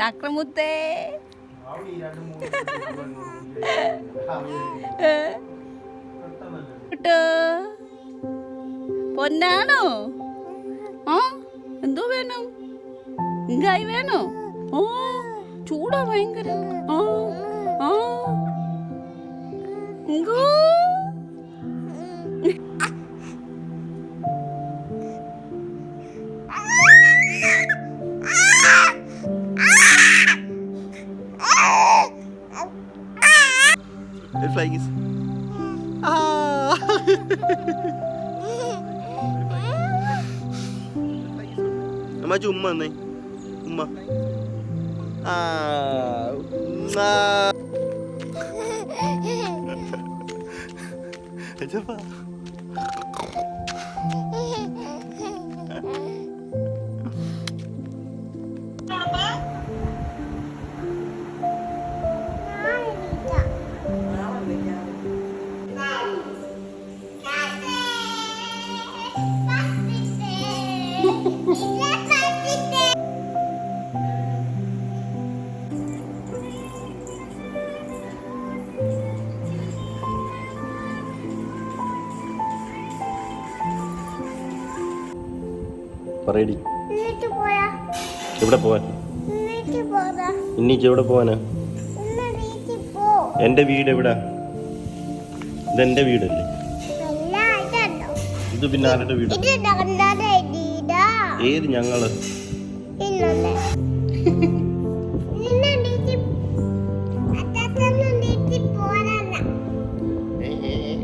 ചക്രമുത്തേ പൊന്നാണോ? ആ എന്തോ വേണം? ഇങ്കായി വേണോ? ഓ ചൂടാ ഭയങ്കര. ആ ആ ഇങ്കോ flying is Amma umma nai umma Ajaba പറയടി എവിടെ പോവാൻ? ഇന്നീച്ച് എവിടെ പോവാനാ? എന്റെ വീട് എവിടാ? ഇതെന്റെ വീടല്ലേ? ഇത് പിന്നെ ആരുടെ വീട്? ഏത് ഞങ്ങള്?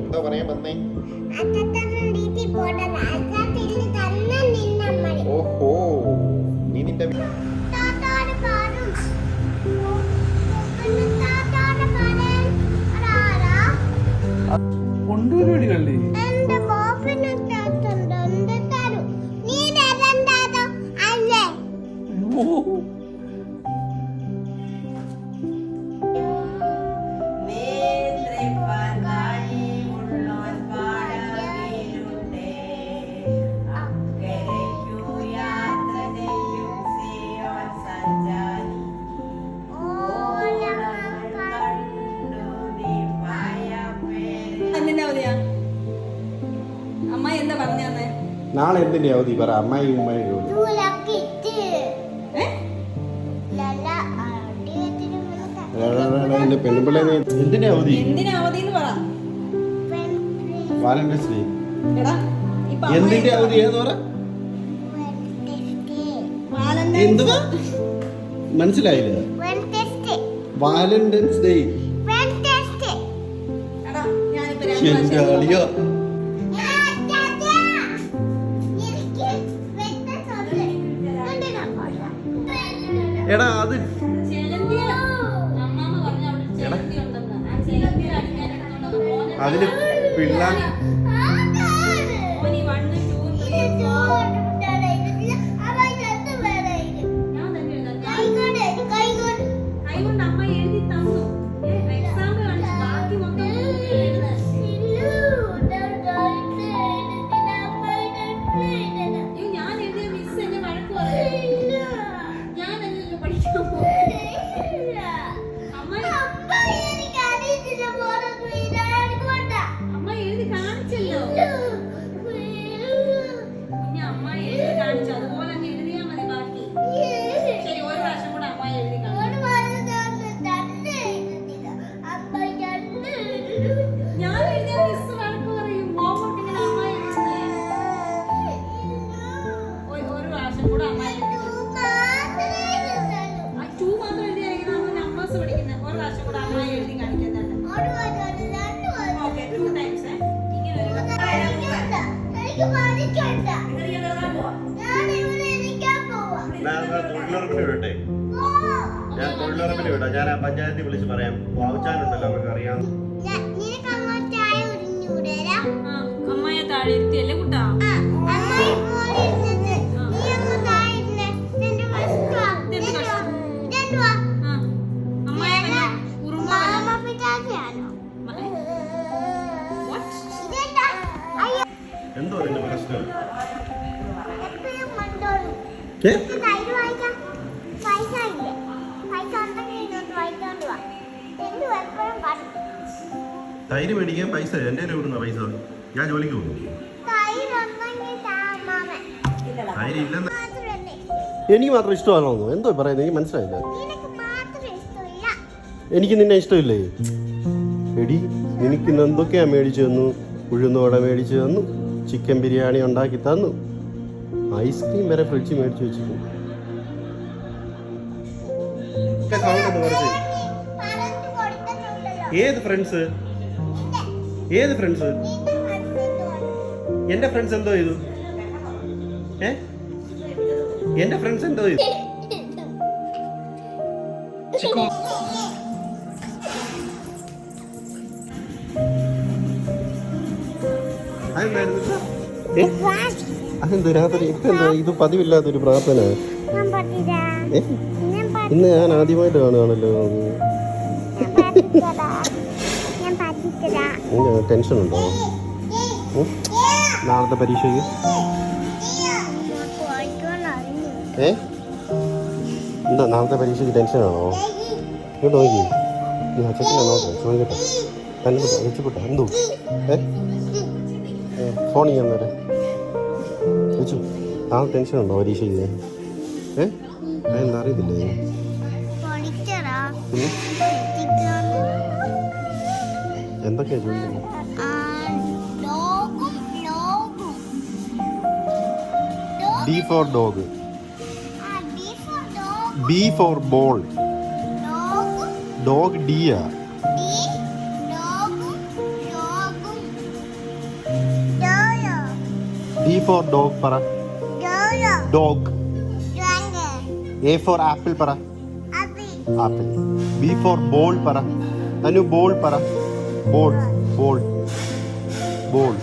എന്താ പറയാൻ വന്നേ? ഓഹോ നീ നിന്റെ കൊണ്ടുവരുവടികളേ നാളെ എന്തിന്റെ അവധി പറ? അമ്മായി ഉമ്മായി പെൺപിള്ളേ എന്തിന്റെ അവധി? വാലന്റൈൻസ് ഡേ എന്തിന്റെ അവധി? ഏന്ന് പറ. എന്തുവാ മനസ്സിലായില്ല? Valentine's day. എന്റെ അളിയോ എടാ അത് അതിന് പിള്ളാൻ ഞാൻ തൊഴിലുറപ്പിന് വിടാം. ഞാൻ ആ പഞ്ചായത്തിൽ വിളിച്ച് പറയാം. വാവുച്ചാനുണ്ടല്ലോ നമുക്ക് അറിയാം. അമ്മയെ താഴെ ഇരുത്തിയല്ലേ കുട്ടാ? എന്തോ അതിന്റെ പ്രശ്നം? തൈര് മേടിക്കാൻ പൈസ എൻ്റെ ഇവിടുന്ന പൈസ. ഞാൻ ജോലിക്ക് പോകുന്നു. തൈര് ഇല്ലെന്ന് എനിക്ക് മാത്രം ഇഷ്ടമാണോ? എന്തോ പറയുന്നത് എനിക്ക് മനസ്സിലായില്ല. എനിക്ക് നിന്നെ ഇഷ്ടമില്ലേ? എടി എനിക്ക് ഇന്ന് എന്തൊക്കെയാ മേടിച്ചു തന്നു. ഉഴുന്നോട മേടിച്ചു തന്നു, ചിക്കൻ ബിരിയാണി ഉണ്ടാക്കി തന്നു, ഐസ്ക്രീം വരെ ഫ്രിഡ്ജ് മേടിച്ചു വെച്ചിട്ടുണ്ട്. ഏത് ഫ്രണ്ട്സ്? ഏത് ഫ്രണ്ട്സ്? എന്റെ ഫ്രണ്ട്സ് എന്തോ ചെയ്തു? എന്റെ ഫ്രണ്ട്സ് എന്തോ ചെയ്തു? അതെന്തോ രാത്രി ഇപ്പെന്താ ഇത് പതിവില്ലാത്തൊരു പ്രാർത്ഥന? ഇന്ന് ഞാൻ ആദ്യമായിട്ട് കാണുകയാണല്ലോ. ടെൻഷൻ ഉണ്ടോ നാളത്തെ പരീക്ഷയ്ക്ക്? എന്താ നാളത്തെ പരീക്ഷയ്ക്ക് ടെൻഷനാണോ? ഇങ്ങോട്ട് നോക്കി, നീ അച്ഛനെ നോക്കാം, ചോദിക്കട്ടെ. തന്നെ വെച്ചുപോട്ടെ. എന്തോ ഫോൺ ചെയ്യാൻ നേരം വെച്ചു. നാളെ ടെൻഷൻ ഉണ്ടോ പരീക്ഷയ്ക്ക്? അതെന്താ അറിയത്തില്ലേ? എന്തൊക്കെയാ ചോദിക്കുന്നത്? D for dog. B for ball. Dog deer. D for dog para. Dog. A for apple para. Apple. B for ball para. Anu ball para. Ball. Ball. Ball.